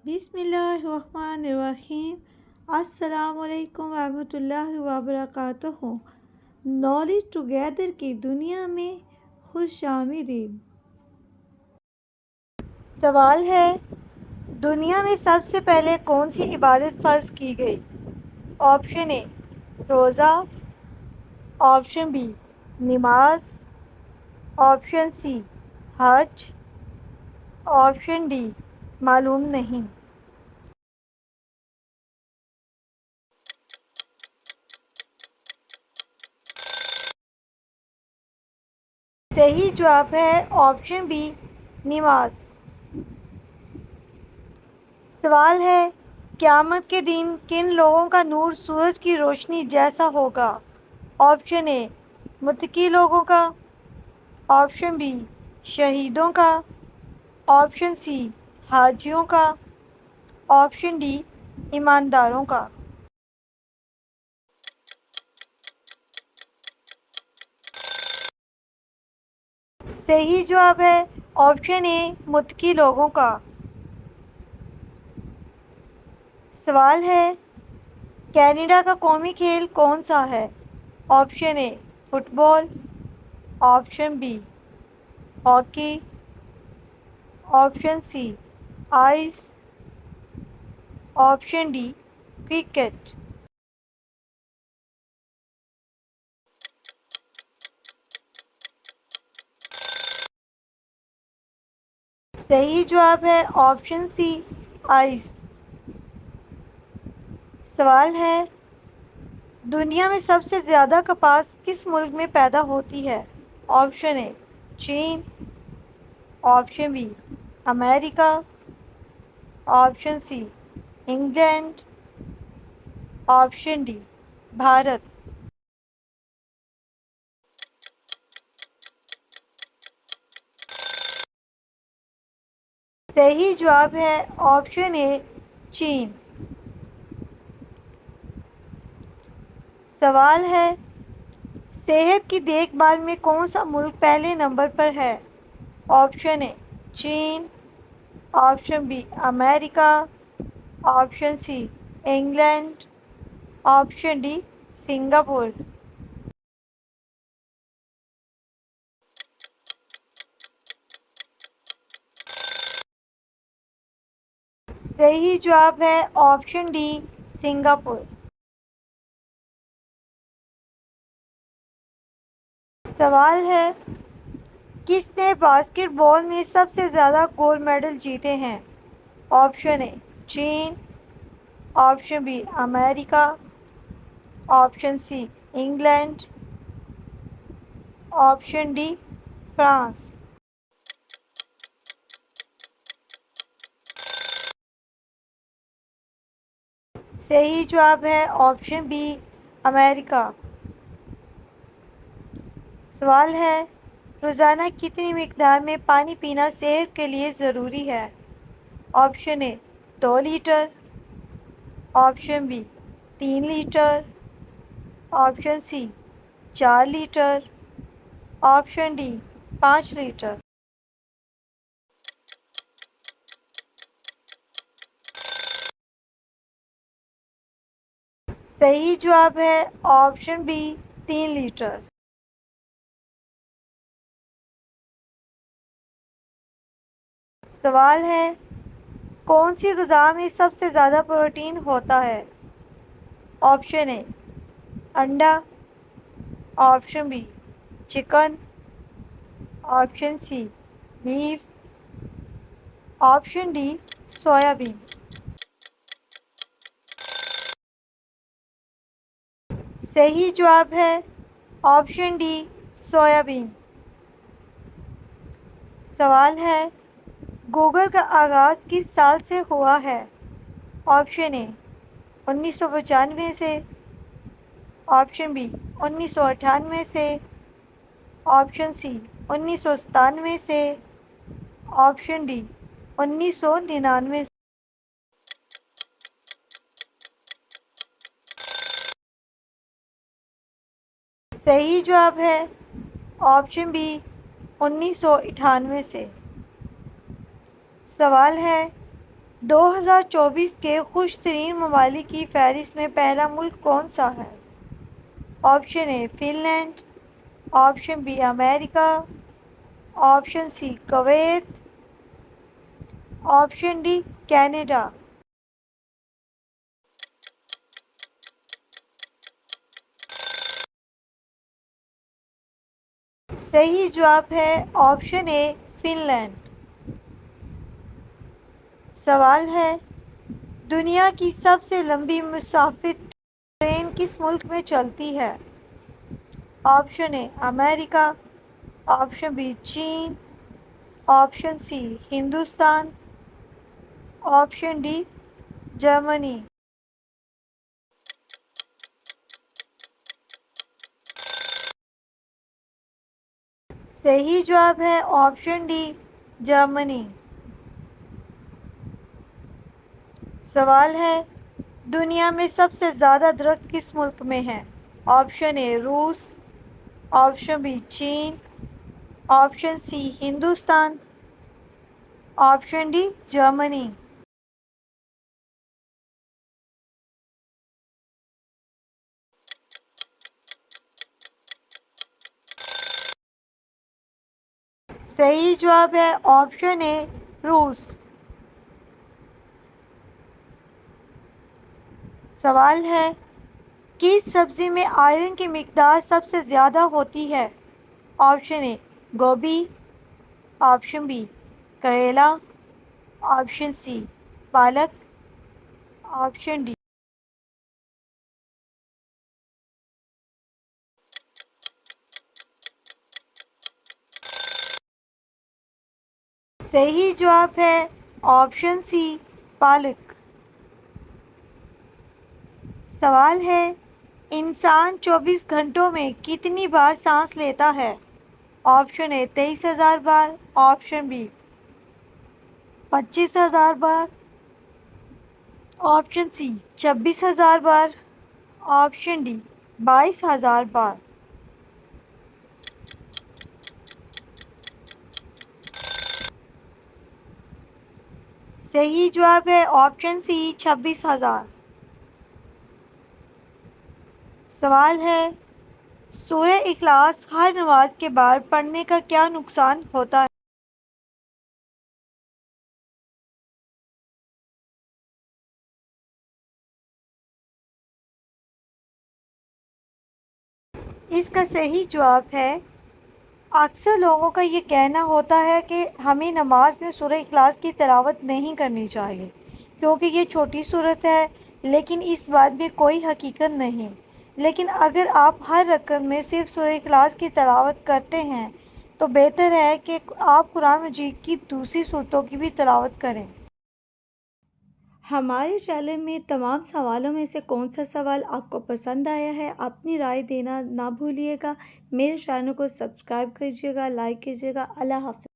बिस्मिल्लाहिर्रहमानिर्रहीम। अस्सलाम वालेकुम रहमतुल्लाहि व बरकातुहू। नॉलेज टुगेदर की दुनिया में खुश आमदीद। सवाल है, दुनिया में सबसे पहले कौन सी इबादत फ़र्ज की गई? ऑप्शन ए रोज़ा, ऑप्शन बी नमाज, ऑप्शन सी हज, ऑप्शन डी मालूम नहीं। सही जवाब है ऑप्शन बी नमाज। सवाल है, क़यामत के दिन किन लोगों का नूर सूरज की रोशनी जैसा होगा? ऑप्शन ए मुत्तकी लोगों का, ऑप्शन बी शहीदों का, ऑप्शन सी हाजियों का, ऑप्शन डी ईमानदारों का। सही जवाब है ऑप्शन ए मुत्तकी लोगों का। सवाल है, कनाडा का कौमी खेल कौन सा है? Option A football, option B hockey, option C ice, option D cricket. सही जवाब है ऑप्शन सी आइस। सवाल है, दुनिया में सबसे ज़्यादा कपास किस मुल्क में पैदा होती है? ऑप्शन ए चीन, option B America, option C England, option D Bharat. सही जवाब है ऑप्शन ए चीन। सवाल है, सेहत की देखभाल में कौन सा मुल्क पहले नंबर पर है? ऑप्शन ए चीन, option B America, option C England, option D Singapore. सही जवाब है ऑप्शन डी सिंगापुर। सवाल है, किसने बास्केटबॉल में सबसे ज़्यादा गोल्ड मेडल जीते हैं? ऑप्शन ए चीन, option B America, option C England, option D France. सही जवाब है ऑप्शन बी अमेरिका। सवाल है, रोज़ाना कितनी मिकदार में पानी पीना सेहत के लिए ज़रूरी है? Option A 2 litre, option B 3 litre, option C 4 litre, option D 5 litre. सही जवाब है ऑप्शन बी 3 लीटर। सवाल है, कौन सी ग़िज़ा में सबसे ज़्यादा प्रोटीन होता है? ऑप्शन ए अंडा, option B chicken, option C beef, option D soybean. सही जवाब है ऑप्शन डी सोयाबीन। सवाल है, गूगल का आगाज़ किस साल से हुआ है? ऑप्शन ए 1995 से, ऑप्शन बी 1998 से, ऑप्शन सी 1997 से, ऑप्शन डी 1999 से। सही जवाब है ऑप्शन बी 1998 से। सवाल है, 2024 کے خوش ترین ممالک کی فہرست میں پہلا ملک کون سا ہے؟ Option A Finland, option B امریکہ، option C Kuwait, option D Canada. صحیح جواب ہے آپشن اے فن لینڈ۔ سوال ہے، دنیا کی سب سے لمبی مسافر ٹرین کس ملک میں چلتی ہے؟ آپشن اے امریکہ، آپشن بی چین، option C Hindustan, option D جرمنی۔ صحیح جواب ہے آپشن ڈی جرمنی۔ سوال ہے، دنیا میں سب سے زیادہ درخت کس ملک میں ہیں؟ آپشن اے روس، آپشن بی چین، option C Hindustan, option D جرمنی۔ صحیح جواب ہے آپشن اے روس۔ سوال ہے، کس سبزی میں آئرن کی مقدار سب سے زیادہ ہوتی ہے؟ آپشن اے گوبھی، آپشن بی کریلا، آپشن سی پالک، آپشن ڈی۔ صحیح جواب ہے آپشن سی پالک۔ سوال ہے، انسان 24 گھنٹوں میں کتنی بار سانس لیتا ہے؟ آپشن اے 23,000 بار، آپشن بی 25,000 بار، آپشن سی 26,000 بار، آپشن ڈی 22,000 بار۔ صحیح جواب ہے آپشن سی 26,000۔ سوال ہے، سورہ اخلاص ہر نماز کے بعد پڑھنے کا کیا نقصان ہوتا ہے؟ اس کا صحیح جواب ہے، اکثر لوگوں کا یہ کہنا ہوتا ہے کہ ہمیں نماز میں سورہ اخلاص کی تلاوت نہیں کرنی چاہیے کیونکہ یہ چھوٹی سورت ہے، لیکن اس بات میں کوئی حقیقت نہیں۔ لیکن اگر آپ ہر رکعت میں صرف سورہ اخلاص کی تلاوت کرتے ہیں تو بہتر ہے کہ آپ قرآن مجید کی دوسری سورتوں کی بھی تلاوت کریں۔ ہمارے چینل میں تمام سوالوں میں سے کون سا سوال آپ کو پسند آیا ہے؟ اپنی رائے دینا نہ بھولیے گا۔ میرے چینل کو سبسکرائب کیجیے گا، لائک کیجیے گا۔ اللہ حافظ۔